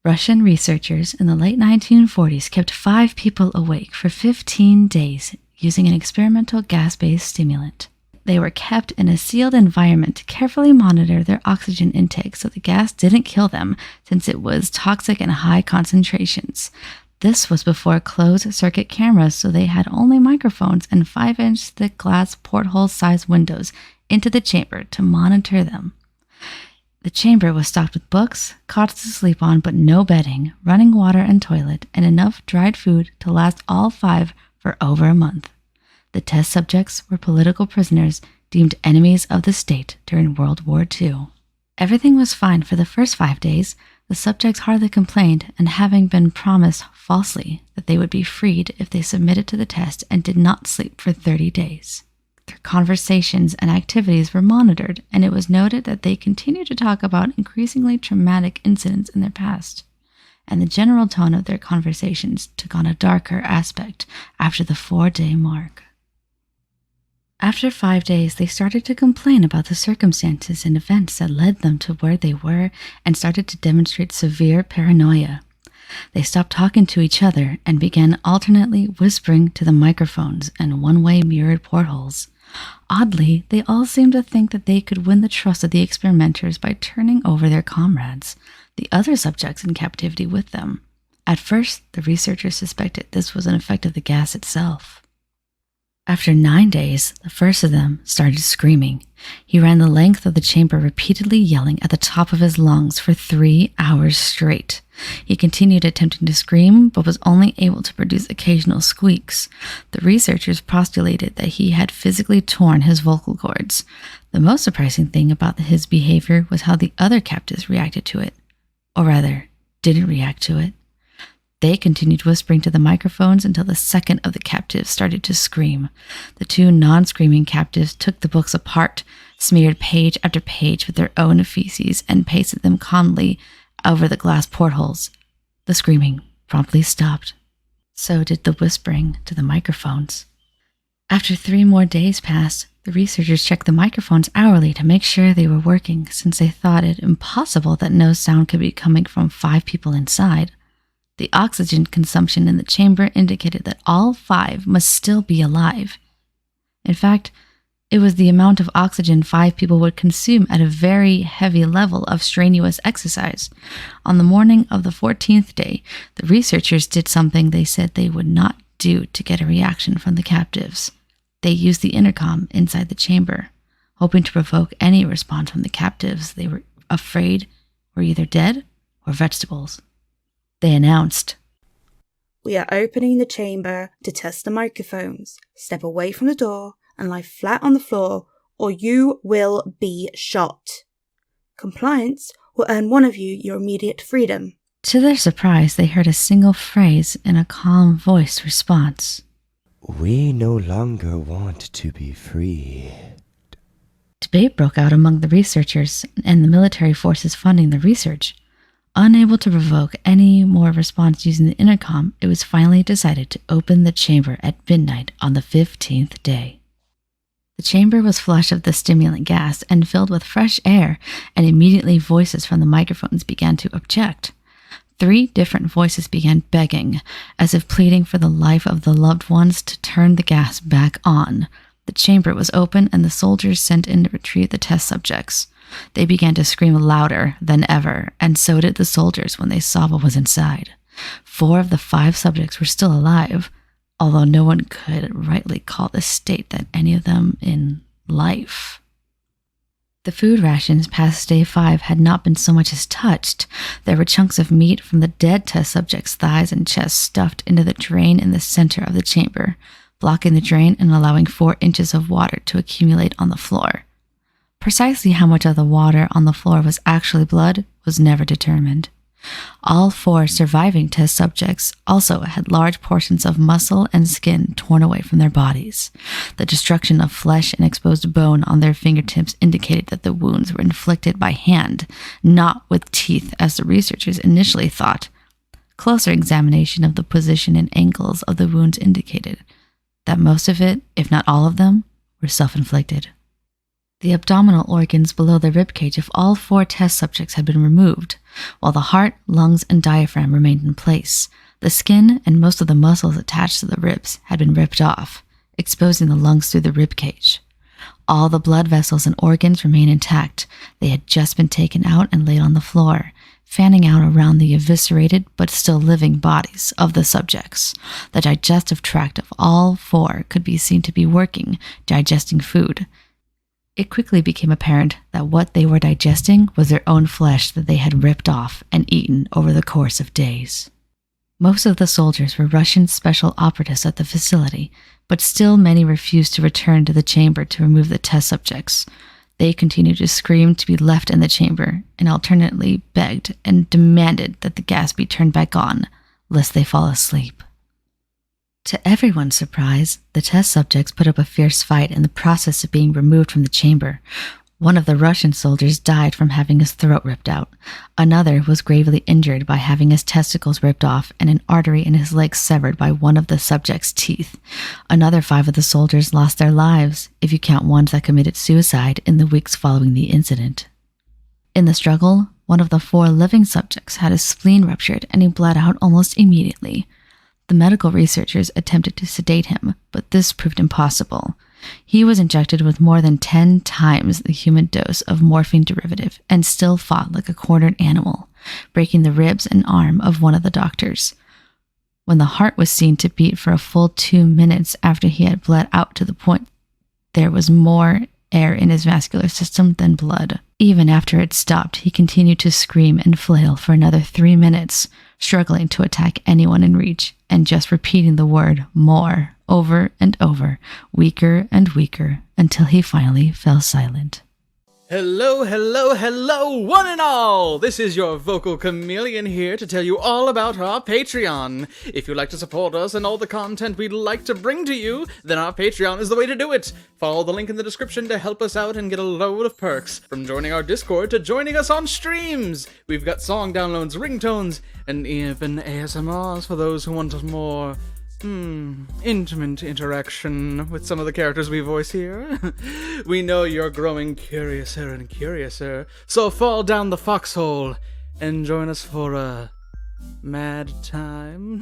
Russian researchers in the late 1940s kept 5 people awake for 15 days using an experimental gas-based stimulant. They were kept in a sealed environment to carefully monitor their oxygen intake so the gas didn't kill them since it was toxic in high concentrations. This was before closed-circuit cameras, so they had only microphones and 5-inch thick glass porthole-sized windows into the chamber to monitor them. The chamber was stocked with books, cots to sleep on but no bedding, running water and toilet, and enough dried food to last all 5 for over a month. The test subjects were political prisoners deemed enemies of the state during World War II. Everything was fine for the first 5 days. The subjects hardly complained, and having been promised falsely that they would be freed if they submitted to the test and did not sleep for 30 days. Their conversations and activities were monitored, and it was noted that they continued to talk about increasingly traumatic incidents in their past, and the general tone of their conversations took on a darker aspect after the 4-day mark. After 5 days, they started to complain about the circumstances and events that led them to where they were and started to demonstrate severe paranoia. They stopped talking to each other and began alternately whispering to the microphones and one-way mirrored portholes. Oddly, they all seemed to think that they could win the trust of the experimenters by turning over their comrades, the other subjects in captivity, with them. At first, the researchers suspected this was an effect of the gas itself. After 9 days, the first of them started screaming. He ran the length of the chamber repeatedly yelling at the top of his lungs for 3 hours straight. He continued attempting to scream, but was only able to produce occasional squeaks. The researchers postulated that he had physically torn his vocal cords. The most surprising thing about his behavior was how the other captives reacted to it. Or rather, didn't react to it. They continued whispering to the microphones until the second of the captives started to scream. The 2 non-screaming captives took the books apart, smeared page after page with their own feces, and pasted them calmly over the glass portholes. The screaming promptly stopped. So did the whispering to the microphones. After 3 more days passed, the researchers checked the microphones hourly to make sure they were working, since they thought it impossible that no sound could be coming from 5 people inside. The oxygen consumption in the chamber indicated that all 5 must still be alive. In fact, it was the amount of oxygen 5 people would consume at a very heavy level of strenuous exercise. On the morning of the 14th day, the researchers did something they said they would not do to get a reaction from the captives. They used the intercom inside the chamber, hoping to provoke any response from the captives they were afraid were either dead or vegetables. They announced, "We are opening the chamber to test the microphones. Step away from the door and lie flat on the floor, or you will be shot. Compliance will earn one of you your immediate freedom." To their surprise, they heard a single phrase in a calm voice response. "We no longer want to be free." Debate broke out among the researchers and the military forces funding the research. Unable to provoke any more response using the intercom, it was finally decided to open the chamber at midnight on the 15th day. The chamber was flush of the stimulant gas and filled with fresh air, and immediately voices from the microphones began to object. 3 different voices began begging, as if pleading for the life of the loved ones, to turn the gas back on. The chamber was open, and the soldiers sent in to retrieve the test subjects. They began to scream louder than ever, and so did the soldiers when they saw what was inside. 4 of the 5 subjects were still alive, although no one could rightly call the state that any of them in life. The food rations past day 5 had not been so much as touched. There were chunks of meat from the dead test subjects' thighs and chests stuffed into the drain in the center of the chamber, blocking the drain and allowing 4 inches of water to accumulate on the floor. Precisely how much of the water on the floor was actually blood was never determined. All 4 surviving test subjects also had large portions of muscle and skin torn away from their bodies. The destruction of flesh and exposed bone on their fingertips indicated that the wounds were inflicted by hand, not with teeth as the researchers initially thought. Closer examination of the position and angles of the wounds indicated that most of it, if not all of them, were self-inflicted. The abdominal organs below the ribcage of all 4 test subjects had been removed, while the heart, lungs, and diaphragm remained in place. The skin and most of the muscles attached to the ribs had been ripped off, exposing the lungs through the ribcage. All the blood vessels and organs remain intact. They had just been taken out and laid on the floor, fanning out around the eviscerated but still living bodies of the subjects. The digestive tract of all 4 could be seen to be working, digesting food. It quickly became apparent that what they were digesting was their own flesh that they had ripped off and eaten over the course of days. Most of the soldiers were Russian special operatives at the facility, but still many refused to return to the chamber to remove the test subjects. They continued to scream to be left in the chamber and alternately begged and demanded that the gas be turned back on, lest they fall asleep. To everyone's surprise, the test subjects put up a fierce fight in the process of being removed from the chamber. One of the Russian soldiers died from having his throat ripped out. Another was gravely injured by having his testicles ripped off and an artery in his leg severed by one of the subject's teeth. Another 5 of the soldiers lost their lives, if you count ones that committed suicide in the weeks following the incident. In the struggle, one of the 4 living subjects had his spleen ruptured and he bled out almost immediately. The medical researchers attempted to sedate him, but this proved impossible. He was injected with more than 10 times the human dose of morphine derivative and still fought like a cornered animal, breaking the ribs and arm of one of the doctors. When the heart was seen to beat for a full 2 minutes after he had bled out to the point there was more air in his vascular system than blood. Even after it stopped, he continued to scream and flail for another 3 minutes, struggling to attack anyone in reach, and just repeating the word more over and over, weaker and weaker, until he finally fell silent. Hello, hello, hello, one and all! This is your vocal chameleon here to tell you all about our Patreon. If you'd like to support us and all the content we'd like to bring to you, then our Patreon is the way to do it. Follow the link in the description to help us out and get a load of perks, from joining our Discord to joining us on streams. We've got song downloads, ringtones, and even ASMRs for those who want more intimate interaction with some of the characters we voice here. We know you're growing curiouser and curiouser, so fall down the foxhole and join us for a mad time.